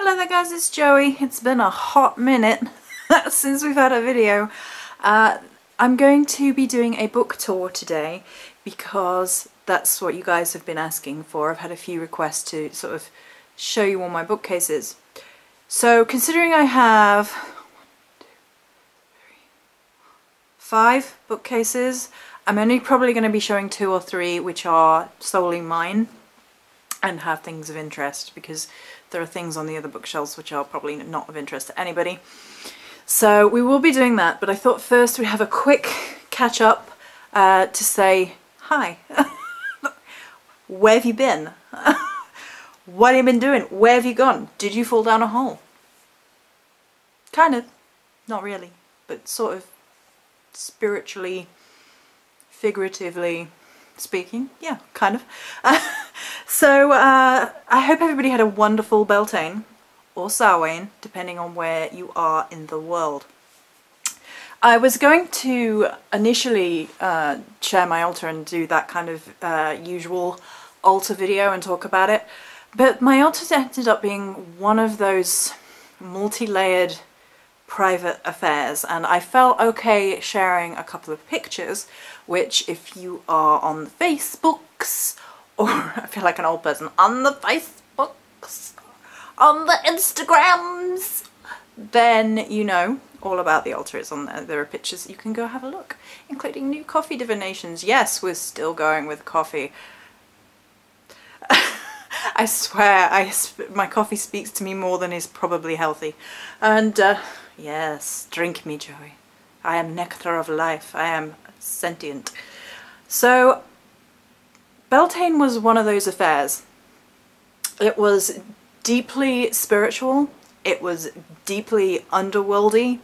Hello there guys, it's Joey. It's been a hot minute since we've had a video. I'm going to be doing a book tour today because that's what you guys have been asking for. I've had a few requests to sort of show you all my bookcases. So considering I have 5 bookcases, I'm only probably going to be showing 2 or 3 which are solely mine and have things of interest, because there are things on the other bookshelves which are probably not of interest to anybody. So we will be doing that, but I thought first we'd have a quick catch up to say hi. Where have you been? What have you been doing? Where have you gone? Did you fall down a hole? Kind of. Not really, but sort of spiritually, figuratively speaking. Yeah, kind of. So I hope everybody had a wonderful Beltane or Samhain, depending on where you are in the world. I was going to initially share my altar and do that kind of usual altar video and talk about it, but my altar ended up being one of those multi-layered private affairs, and I felt okay sharing a couple of pictures, which if you are on the Facebooks, or I feel like an old person, on the Facebooks, on the Instagrams, then you know all about the altar. It's on there. There are pictures that you can go have a look, including new coffee divinations. Yes, we're still going with coffee. I swear, my coffee speaks to me more than is probably healthy. And yes, drink me, Joey. I am nectar of life. I am sentient. So Beltane was one of those affairs. It was deeply spiritual, it was deeply underworldy,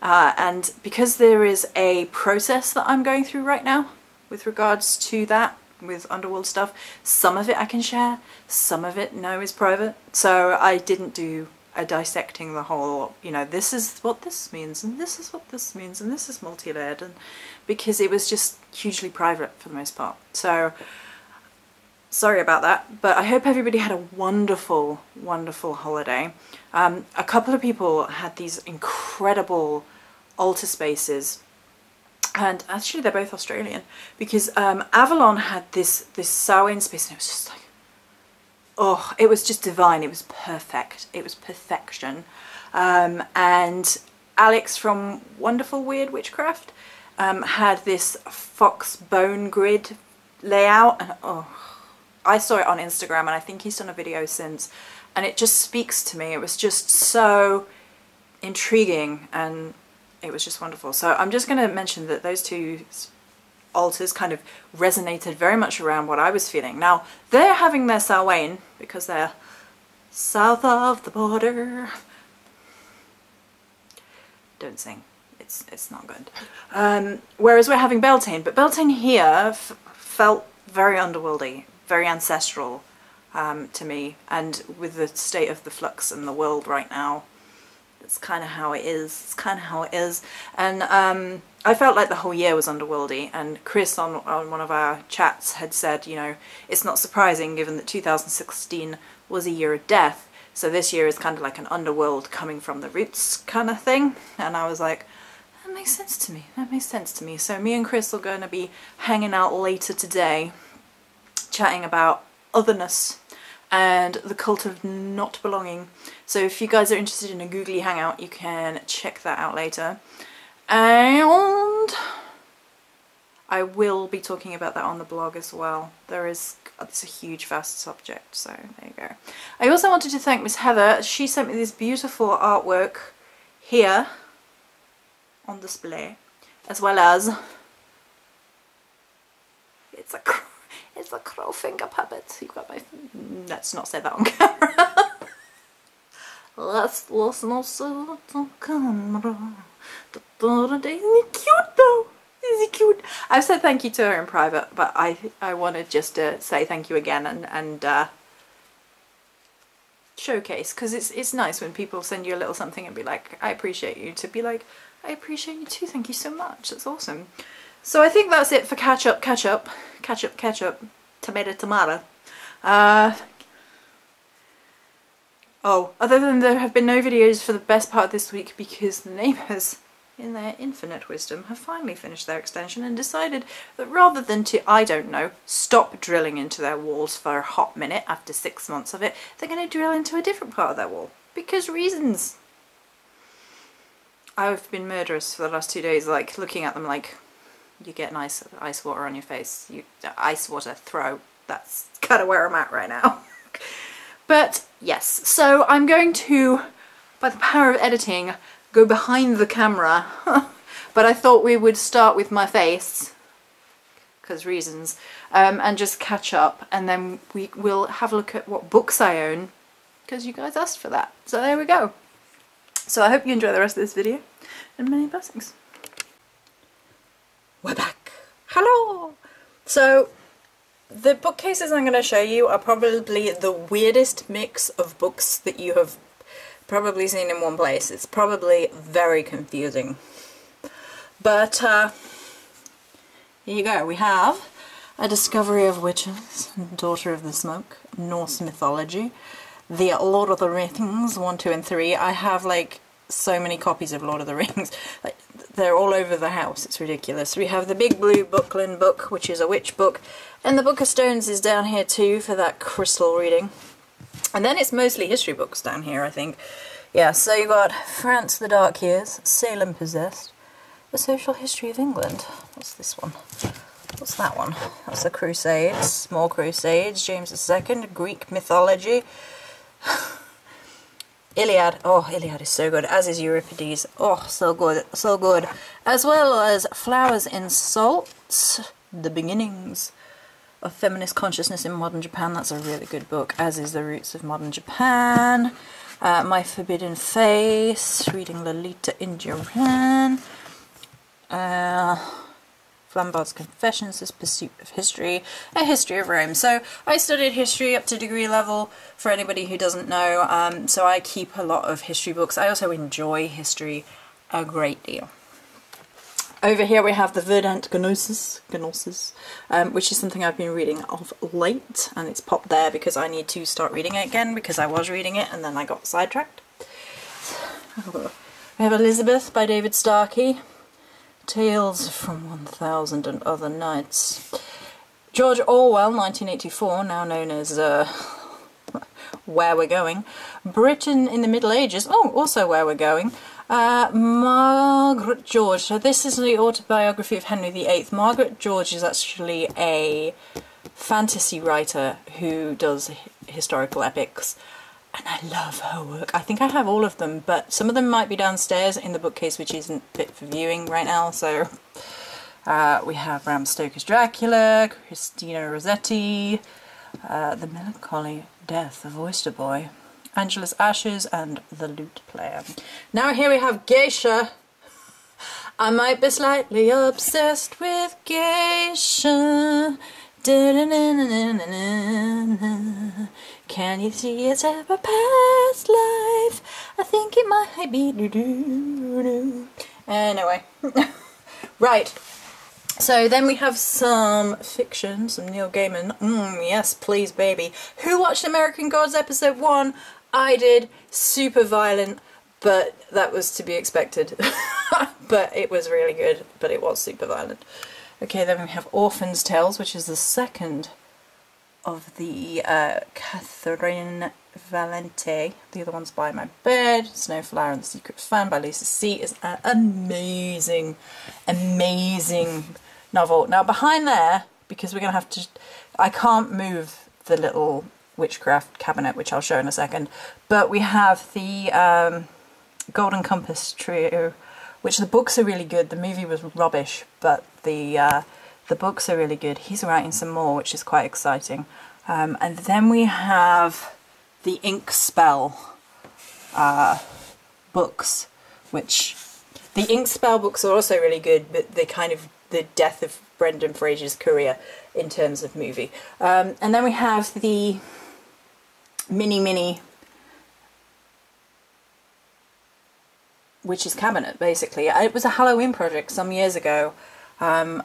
and because there is a process that I'm going through right now with regards to that, with underworld stuff, some of it I can share, some of it no is private, so I didn't do a dissecting the whole, you know, this is what this means, and this is what this means, and this is multi-layered, and because it was just hugely private for the most part. So sorry about that, but I hope everybody had a wonderful, wonderful holiday. A couple of people had these incredible altar spaces, and actually they're both Australian, because Avalon had this Samhain space, and it was just like, oh, it was just divine. It was perfect. It was perfection. And Alex from Wonderful Weird Witchcraft had this fox bone grid layout, and oh, I saw it on Instagram, and I think he's done a video since, and it just speaks to me. It was just so intriguing, and it was just wonderful. So I'm just going to mention that those 2 altars kind of resonated very much around what I was feeling. Now, they're having their Samhain because they're south of the border. Don't sing. It's not good. Whereas we're having Beltane, but Beltane here felt very underworldy, very ancestral to me, and with the state of the flux in the world right now, it's kind of how it is. It's kind of how it is. And I felt like the whole year was underworldy, and Chris on one of our chats had said, you know, it's not surprising given that 2016 was a year of death, so this year is kind of like an underworld coming from the roots kind of thing. And I was like, that makes sense to me. That makes sense to me. So me and Chris are going to be hanging out later today, chatting about otherness and the cult of not belonging. So if you guys are interested in a googly hangout, you can check that out later. And I will be talking about that on the blog as well. It's a huge vast subject, so there you go. I also wanted to thank Miss Heather. She sent me this beautiful artwork here on display, as well as it's a crow finger puppet. You've got my... Let's not say that on camera. Let's not say that on camera. Isn't he cute though? Is he cute? I've said thank you to her in private, but I wanted just to say thank you again and showcase, because it's nice when people send you a little something and be like, I appreciate you, to be like, I appreciate you too, thank you so much, that's awesome. So I think that's it for catch up, tomato. Oh, other than there have been no videos for the best part of this week because the neighbours, in their infinite wisdom, have finally finished their extension and decided that rather than to, I don't know, stop drilling into their walls for a hot minute after 6 months of it, they're going to drill into a different part of their wall. Because reasons. I've been murderous for the last 2 days, like, looking at them like, you get nice ice water on your face. Ice water throw. That's kind of where I'm at right now. But yes, so I'm going to, by the power of editing, go behind the camera. But I thought we would start with my face, because reasons, and just catch up, and then we will have a look at what books I own, because you guys asked for that. So there we go. So I hope you enjoy the rest of this video, and many blessings. We're back. Hello! So, the bookcases I'm going to show you are probably the weirdest mix of books that you have probably seen in one place. It's probably very confusing. But, here you go. We have A Discovery of Witches, Daughter of the Smoke, Norse Mythology, The Lord of the Rings, 1, 2 and 3. I have like so many copies of Lord of the Rings. Like, they're all over the house. It's ridiculous. We have the Big Blue Bookland book, which is a witch book. And the Book of Stones is down here too for that crystal reading. And then it's mostly history books down here, I think. Yeah, so you've got France, the Dark Years, Salem Possessed, The Social History of England. What's this one? What's that one? That's the Crusades, Small Crusades, James II, Greek Mythology. Iliad. Oh, Iliad is so good, as is Euripides. Oh, so good, so good. As well as Flowers in Salt, The Beginnings of Feminist Consciousness in Modern Japan. That's a really good book, as is The Roots of Modern Japan. My Forbidden Face, reading Lolita in Japan. Flambard's Confessions, His Pursuit of History, A History of Rome. So I studied history up to degree level, for anybody who doesn't know, so I keep a lot of history books. I also enjoy history a great deal. Over here we have the Verdant Gnosis, which is something I've been reading of late, and it's popped there because I need to start reading it again because I was reading it and then I got sidetracked. We have Elizabeth by David Starkey. Tales from 1000 and Other Nights. George Orwell, 1984, now known as Where We're Going. Britain in the Middle Ages, oh, also Where We're Going. Margaret George, so this is the autobiography of Henry VIII. Margaret George is actually a fantasy writer who does historical epics. And I love her work. I think I have all of them, but some of them might be downstairs in the bookcase, which isn't fit for viewing right now. So we have Bram Stoker's Dracula, Christina Rossetti, The Melancholy Death of Oyster Boy, Angela's Ashes, and The Lute Player. Now here we have Geisha. I might be slightly obsessed with Geisha. Can you see it's ever past life? I think it might be. Anyway, right. So then we have some fiction, some Neil Gaiman. Yes, please, baby. Who watched American Gods episode 1? I did. Super violent, but that was to be expected. But it was really good, but it was super violent. Okay, then we have Orphan's Tales, which is the second of the Catherine Valente. The other one's By My Bed. Snowflower and the Secret Fan by Lisa C. is an amazing, amazing novel. Now behind there, because we're going to have to... I can't move the little witchcraft cabinet, which I'll show in a second, but we have the Golden Compass trio, which the books are really good. The movie was rubbish, but the books are really good. He's writing some more, which is quite exciting. And then we have the Ink Spell books, which the Ink Spell books are also really good, but they kind of the death of Brendan Fraser's career in terms of movie. And then we have the mini Witch's Cabinet, basically. It was a Halloween project some years ago, and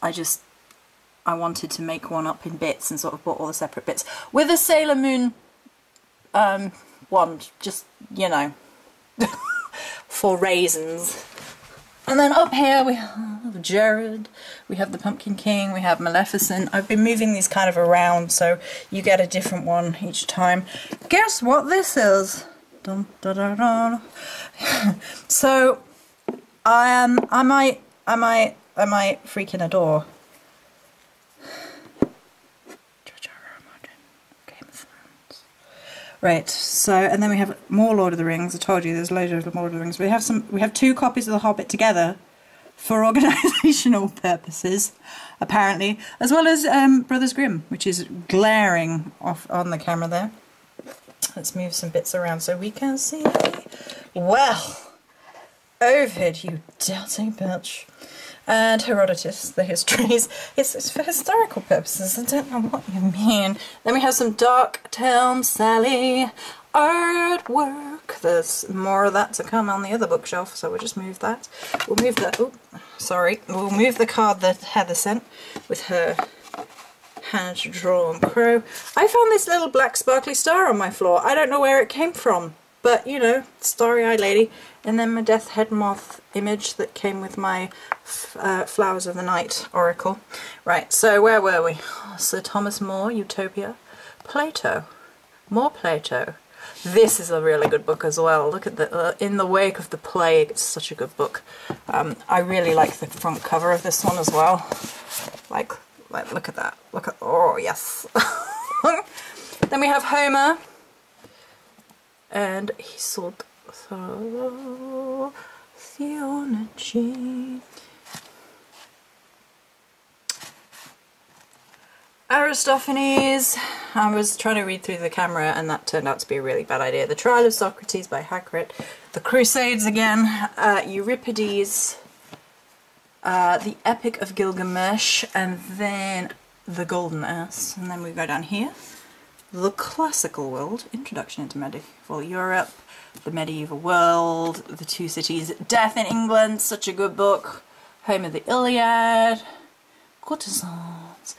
I wanted to make one up in bits and sort of bought all the separate bits. With a Sailor Moon one, just, you know, for raisins. And then up here we have Jared, we have the Pumpkin King, we have Maleficent. I've been moving these kind of around so you get a different one each time. Guess what this is? Dun, dun, dun, dun. So I might freaking adore Game of Thrones. Right, so and then we have more Lord of the Rings. I told you there's loads of Lord of the Rings. We have 2 copies of The Hobbit together for organisational purposes, apparently, as well as Brothers Grimm, which is glaring off on the camera there. Let's move some bits around so we can see. Well, Ovid, you dirty bitch. And Herodotus, the histories. It's for historical purposes. I don't know what you mean. Then we have some Dark Town Sally artwork. There's more of that to come on the other bookshelf, so we'll just move that. We'll move the... Oh, sorry. We'll move the card that Heather sent with her hand-drawn crow. I found this little black sparkly star on my floor. I don't know where it came from, but, you know, starry-eyed lady. And then my Death Head Moth image that came with my Flowers of the Night oracle. Right, so where were we? Sir Thomas More, Utopia. Plato. More Plato. This is a really good book as well. Look at the In the Wake of the Plague. It's such a good book. I really like the front cover of this one as well. Like look at that. Look at, oh yes. Then we have Homer and Isolde. Theology. Aristophanes. I was trying to read through the camera and that turned out to be a really bad idea. The Trial of Socrates by Hackett. The Crusades again. Euripides. The Epic of Gilgamesh. And then the Golden Ass. And then we go down here. The Classical World. Introduction into Medieval Europe. The Medieval World, The Two Cities, Death in England, such a good book. Homer the Iliad, Courtesans.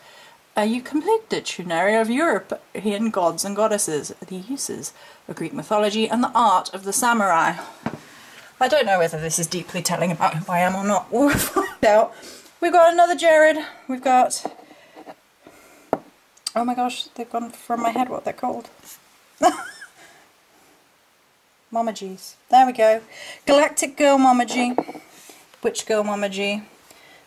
You complete dictionary of European gods and goddesses, the uses of Greek mythology, and the art of the samurai. I don't know whether this is deeply telling about who I am or not. We'll find out. We've got another Jared. We've got... Oh my gosh, they've gone from my head what they're called. Mama G's. There we go. Galactic Girl Mama G. Witch Girl Mama G.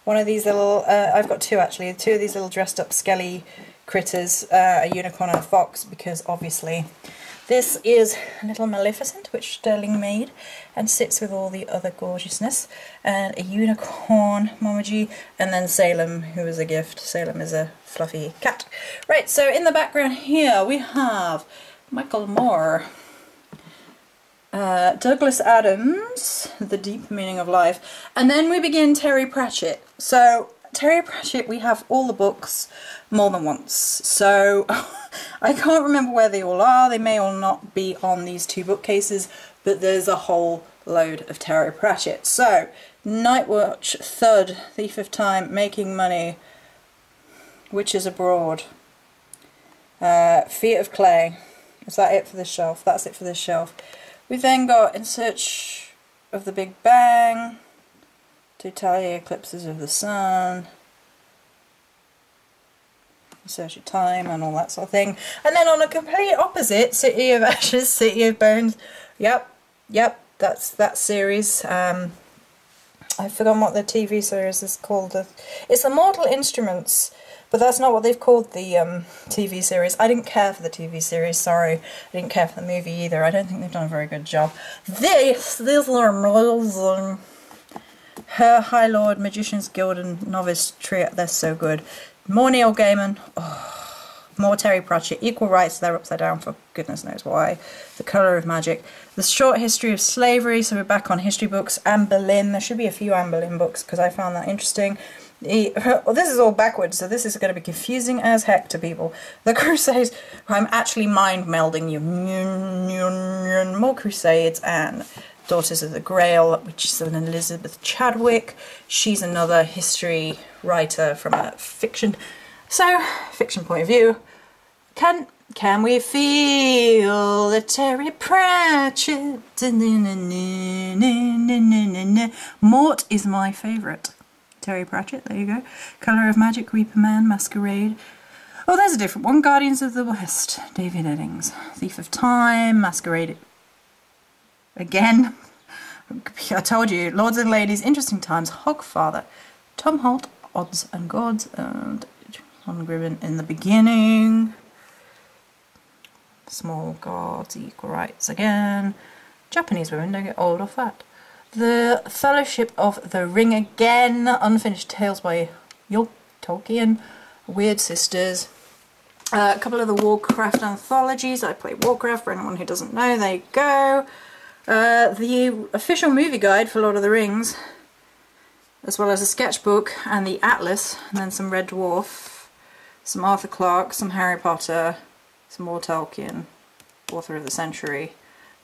One of these little, I've got 2 actually, 2 of these little dressed up skelly critters, a unicorn and a fox, because obviously this is a little Maleficent, which Sterling made, and sits with all the other gorgeousness, and a unicorn Mama G, and then Salem, who is a gift. Salem is a fluffy cat. Right, so in the background here we have Michael Moore. Douglas Adams, The Deep Meaning of Life, and then we begin Terry Pratchett. So Terry Pratchett, we have all the books more than once, so I can't remember where they all are. They may all not be on these 2 bookcases, but there's a whole load of Terry Pratchett. So Nightwatch, Thud, Thief of Time, Making Money, Witches Abroad, Feet of Clay. Is that it for this shelf? That's it for this shelf. We've then got In Search of the Big Bang, To Tally Eclipses of the Sun, In Search of Time, and all that sort of thing. And then on a complete opposite, City of Ashes, City of Bones. Yep, that's that series. I've forgotten what the TV series is called. It's Immortal Instruments. But that's not what they've called the TV series. I didn't care for the TV series, sorry. I didn't care for the movie either. I don't think they've done a very good job. These are amazing. Her High Lord, Magician's Guild and Novice Trio, they're so good. More Neil Gaiman. Oh, more Terry Pratchett. Equal Rights, they're upside down for goodness knows why. The Colour of Magic. The Short History of Slavery, so we're back on history books. Anne Boleyn, there should be a few Anne Boleyn books because I found that interesting. Well, this is all backwards, so this is going to be confusing as heck to people. The Crusades, I'm actually mind melding you. More Crusades and Daughters of the Grail, which is an Elizabeth Chadwick. She's another history writer from a fiction point of view. Can we feel the Terry Pratchett? Mort is my favourite. Terry Pratchett, there you go. Colour of Magic, Reaper Man, Masquerade. Oh, there's a different one. Guardians of the West, David Eddings. Thief of Time, Masquerade. Again. I told you, Lords and Ladies, Interesting Times, Hogfather, Tom Holt, Odds and Gods, and John Gribben in the Beginning. Small Gods, Equal Rights again. Japanese women don't get old or fat. The Fellowship of the Ring again. Unfinished Tales by Tolkien. Weird Sisters. A couple of the Warcraft anthologies. I play Warcraft for anyone who doesn't know. There you go. The official movie guide for Lord of the Rings, as well as a sketchbook and the Atlas, and then some Red Dwarf, some Arthur Clarke, some Harry Potter, some more Tolkien, author of the century,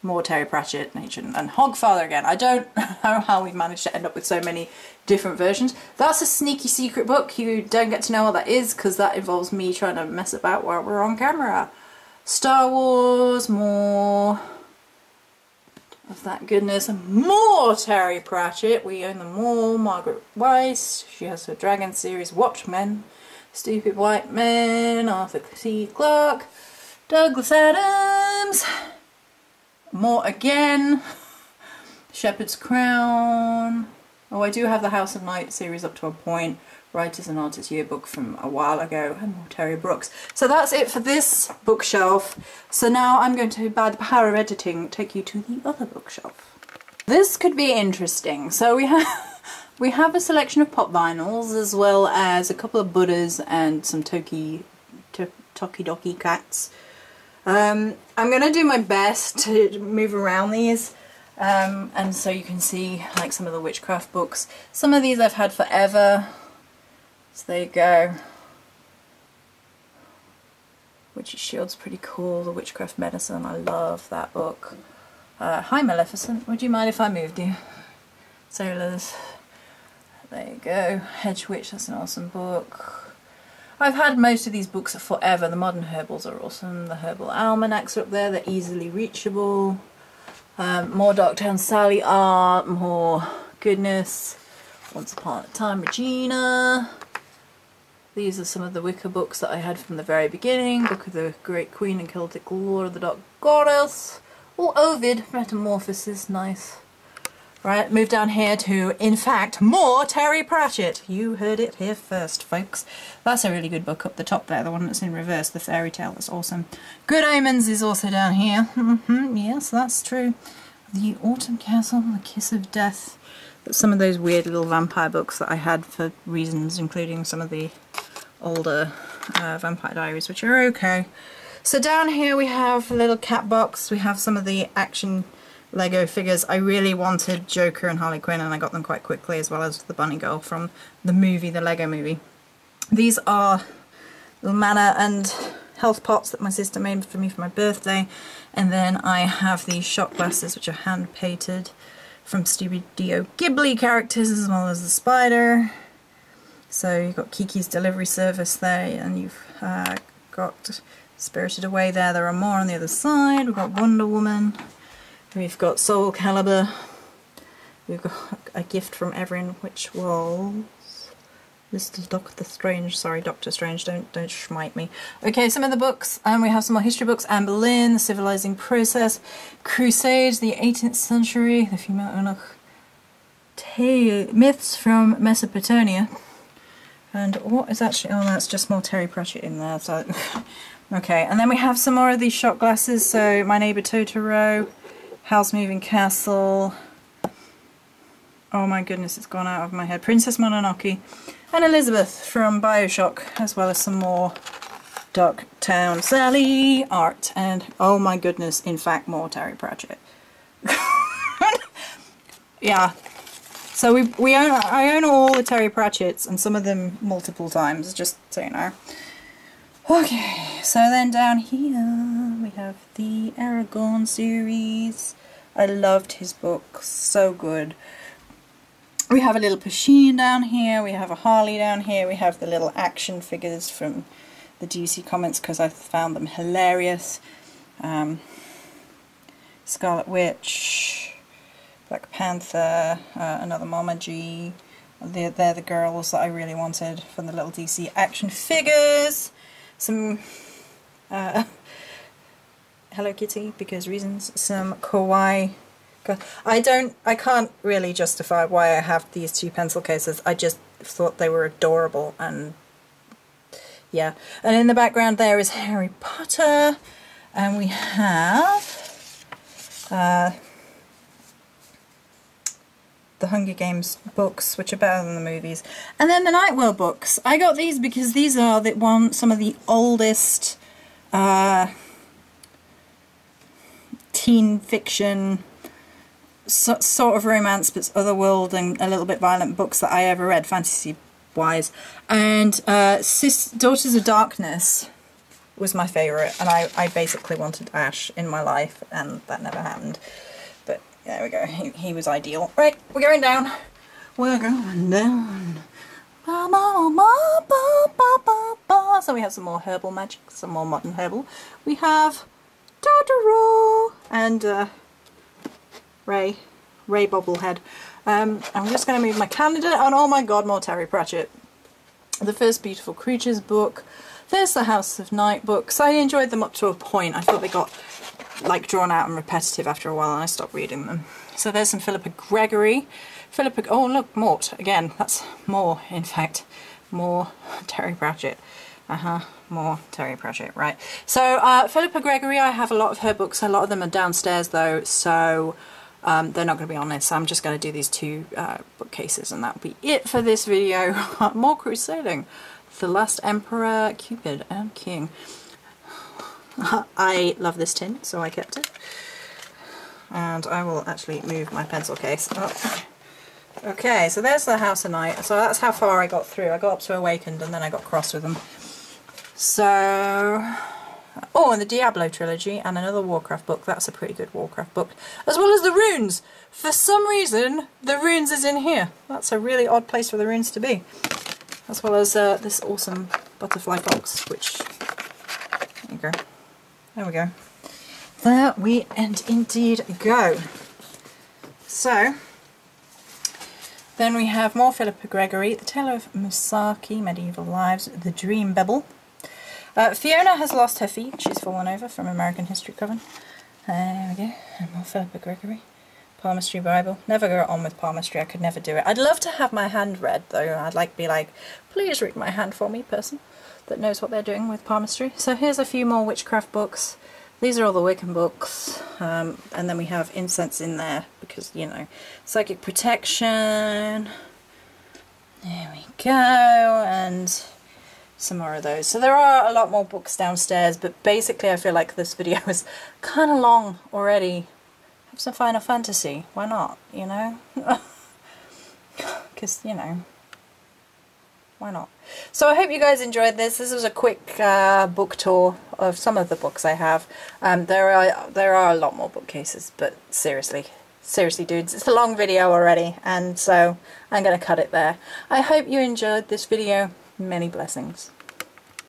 more Terry Pratchett, Nature, and Hogfather again. I don't know how we've managed to end up with so many different versions. That's a sneaky secret book. You don't get to know what that is because that involves me trying to mess about while we're on camera. Star Wars, more of that goodness, and more Terry Pratchett. We own them all. Margaret Weiss, she has her Dragon series. Watchmen, Stupid White Men, Arthur C. Clarke, Douglas Adams, more again, Shepherd's Crown. Oh, I do have the House of Night series up to a point, Writers and Artists Yearbook from a while ago, and more Terry Brooks. So that's it for this bookshelf. So now I'm going to, by the power of editing, take you to the other bookshelf. This could be interesting. So we have a selection of pop vinyls, as well as a couple of Buddhas and some Tokidoki cats. I'm going to do my best to move around these, and so you can see like some of the witchcraft books. Some of these I've had forever, so there you go. Witchy Shield's pretty cool. The Witchcraft Medicine, I love that book. Hi Maleficent, would you mind if I moved you? Sailors, there you go. Hedge Witch, that's an awesome book. I've had most of these books forever. The Modern Herbals are awesome. The Herbal Almanacs are up there. They're easily reachable. More Dogtown Sally art. More goodness. Once Upon a Time Regina. These are some of the Wicca books that I had from the very beginning. Book of the Great Queen and Celtic Lore of the Dark Goddess. Oh, Ovid. Metamorphosis. Nice. Right, move down here to, in fact, more Terry Pratchett. You heard it here first, folks. That's a really good book up the top there, the one that's in reverse, the fairy tale. That's awesome. Good Omens is also down here. Yes, that's true. The Autumn Castle, The Kiss of Death. Some of those weird little vampire books that I had for reasons, including some of the older Vampire Diaries, which are okay. So down here we have a little cat box. We have some of the action Lego figures. I really wanted Joker and Harley Quinn, and I got them quite quickly, as well as the Bunny Girl from the movie, the Lego movie. These are little mana and health pots that my sister made for me for my birthday, and then I have these shot glasses which are hand painted from Studio Ghibli characters, as well as the spider. So you've got Kiki's Delivery Service there, and you've got Spirited Away there. There are more on the other side. We've got Wonder Woman. We've got Soul Calibur. We've got a gift from Erin, which was Mr. Doctor Strange. Sorry, Doctor Strange, don't schmite me. Okay, some of the books, and we have some more history books. Anne Boleyn, The Civilizing Process, Crusades, the 18th century, the female Eunuch, Myths from Mesopotamia, and what is actually, oh, that's just more Terry Pratchett in there. So, okay, and then we have some more of these shot glasses. So, My Neighbour Totoro, House Moving Castle, oh my goodness, it's gone out of my head, Princess Mononoke, and Elizabeth from Bioshock, as well as some more Dogtown Sally art, and oh my goodness, in fact, more Terry Pratchett. Yeah, so I own all the Terry Pratchetts, and some of them multiple times, just so you know. Okay, so then down here we have the Aragorn series. I loved his books, so good. We have a little Pasheen down here, we have a Harley down here, we have the little action figures from the DC comics because I found them hilarious. Scarlet Witch, Black Panther, another Mama G. They're the girls that I really wanted from the little DC action figures. Some Hello Kitty, because reasons. Some Kawaii. I can't really justify why I have these two pencil cases. I just thought they were adorable, and yeah. And in the background there is Harry Potter, and we have the Hunger Games books, which are better than the movies, and then the Night World books. I got these because these are some of the oldest teen fiction, sort of romance but otherworld and a little bit violent books that I ever read, fantasy wise. And Daughters of Darkness was my favourite, and I basically wanted Ash in my life, and that never happened. But there we go, he was ideal. Right, we're going down. We're going down. Ba, ba, ba, ba, ba, ba, ba. So we have some more herbal magic, some more modern herbal. We have Totoro and Ray Bobblehead. I'm just going to move my calendar, and oh my god, more Terry Pratchett. The First Beautiful Creatures book. There's the House of Night books. I enjoyed them up to a point. I thought they got like drawn out and repetitive after a while, and I stopped reading them. So there's some Philippa Gregory. Oh look, Mort again. That's more, in fact, more Terry Pratchett. More Terry Pratchett, right. So Philippa Gregory, I have a lot of her books. A lot of them are downstairs though, so they're not going to be on this. So I'm just going to do these two bookcases, and that'll be it for this video. More crusading. The Last Emperor, Cupid and King. I love this tin, so I kept it. And I will actually move my pencil case up. Okay, so there's the House of Night. So that's how far I got through. I got up to Awakened, and then I got cross with them. So, oh, and the Diablo trilogy and another Warcraft book. That's a pretty good Warcraft book. As well as the runes. For some reason, the runes is in here. That's a really odd place for the runes to be. As well as this awesome butterfly box, which, there you go. There we go. There we indeed go. So, then we have more Philippa Gregory, The Tale of Musaki, Medieval Lives, The Dream Bebel. Fiona has lost her feet. She's fallen over from American History Coven. There we go. And more Philippa Gregory. Palmistry Bible. Never got on with palmistry. I could never do it. I'd love to have my hand read though. I'd like to be like, please read my hand for me, person that knows what they're doing with palmistry. So here's a few more witchcraft books. These are all the Wiccan books. And then we have incense in there because, you know, psychic protection. There we go. And some more of those. So there are a lot more books downstairs, but basically I feel like this video is kind of long already. Have some Final Fantasy. Why not, you know? Because, you know, why not? So I hope you guys enjoyed this. This was a quick book tour of some of the books I have. There are a lot more bookcases, but seriously dudes, it's a long video already, and so I'm going to cut it there. I hope you enjoyed this video. Many blessings.